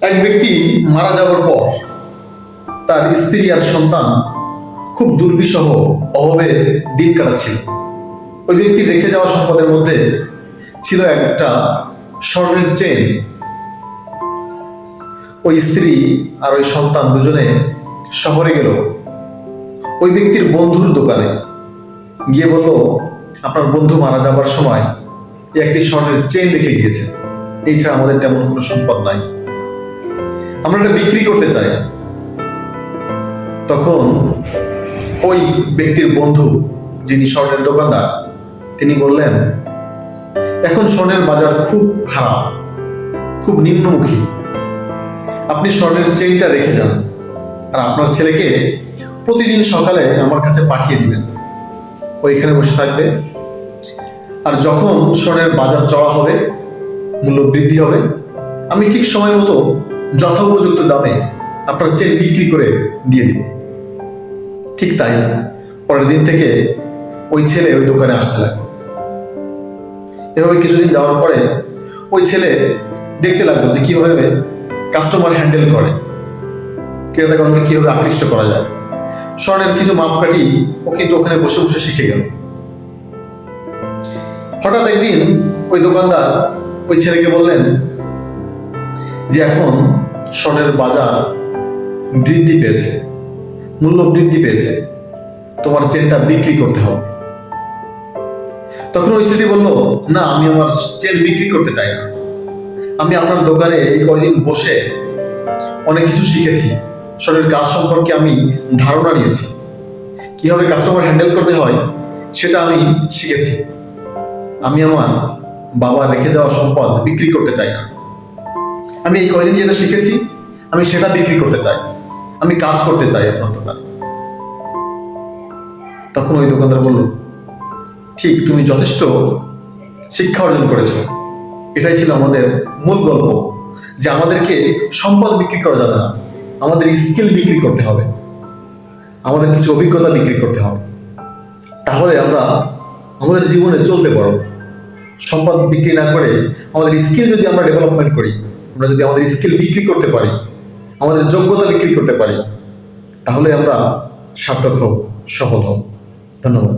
এক ব্যক্তি মারা যাওয়ার পর তার স্ত্রী আর সন্তান খুব দুর্বিষহ অভাবে দিন কাটাচ্ছিল। ওই ব্যক্তির রেখে যাওয়া সম্পদের মধ্যে ছিল একটা স্বর্ণের চেন। ওই স্ত্রী আর ওই সন্তান দুজনে শহরে গেল ওই ব্যক্তির বন্ধুর দোকানে, গিয়ে বলল, আপনার বন্ধু মারা যাবার সময় একটি স্বর্ণের চেন রেখে গিয়েছে, এই ছাড়া আমাদের তেমন কোনো সম্পদ নাই, আমরা এটা বিক্রি করতে চাই। তখন ওই ব্যক্তির বন্ধু, যিনি স্বর্ণের দোকানদার, তিনি বললেন, এখন স্বর্ণের বাজার খুব খারাপ, খুব নিম্নমুখী, আপনি স্বর্ণের চেইনটা রেখে যান আর আপনার ছেলেকে প্রতিদিন সকালে আমার কাছে পাঠিয়ে দিবেন, ওইখানে বসে থাকবে, আর যখন স্বর্ণের বাজার চড়া হবে, মূল্য বৃদ্ধি হবে, আমি ঠিক সময় মতো যথোপযুক্ত দামে আপনার চেন বিক্রি করে দিয়ে দিব। ঠিক তাই পরের দিন থেকে ওই ছেলে ওই দোকানে আসতে লাগলো। এভাবে কিছুদিন যাওয়ার পরে ওই ছেলে দেখতে লাগলো যে কিভাবে কাস্টমার হ্যান্ডেল করে, ক্রেতাগণকে কিভাবে আকৃষ্ট করা যায়। স্বর্ণের কিছু মাপকাঠি ও কিন্তু ওখানে বসে বসে শিখে গেল। হঠাৎ একদিন ওই দোকানদার ওই ছেলেকে বললেন যে এখন স্বর্ণের বাজার বৃদ্ধি পেয়েছে, মূল্য বৃদ্ধি পেয়েছে, তোমার চেনটা বিক্রি করতে হবে। তখন ওই ছেলেটি বলল, না, আমি আমার চেন বিক্রি করতে চাই না, আমি আপনার দোকানে এই কয়দিন বসে অনেক কিছু শিখেছি, স্বর্ণের কাজ সম্পর্কে আমি ধারণা নিয়েছি, কিভাবে কাস্টমার হ্যান্ডেল করতে হয় সেটা আমি শিখেছি, আমি আমার বাবা রেখে যাওয়া সম্পদ বিক্রি করতে চাই না, আমি এই কয়দিন যেটা শিখেছি আমি সেটা বিক্রি করতে চাই, আমি কাজ করতে চাই আপনার দোকানে। তখন ওই দোকানদার বলল, ঠিক, তুমি যথেষ্ট শিক্ষা অর্জন করেছো, এটাই ছিল আমাদের মূল গল্প, যে আমাদেরকে সম্পদ বিক্রি করা যাবে না, আমাদের স্কিল বিক্রি করতে হবে, আমাদের কিছু অভিজ্ঞতা বিক্রি করতে হবে, তাহলে আমরা আমাদের জীবনে চলতে পারবো। সম্পদ বিক্রি না করে আমাদের স্কিল যদি আমরা ডেভেলপমেন্ট করি, আমরা যদি আমাদের স্কিল বিক্রি করতে পারি, আমাদের যোগ্যতা বিক্রি করতে পারি, তাহলে আমরা সার্থক হব, সফল হব। ধন্যবাদ।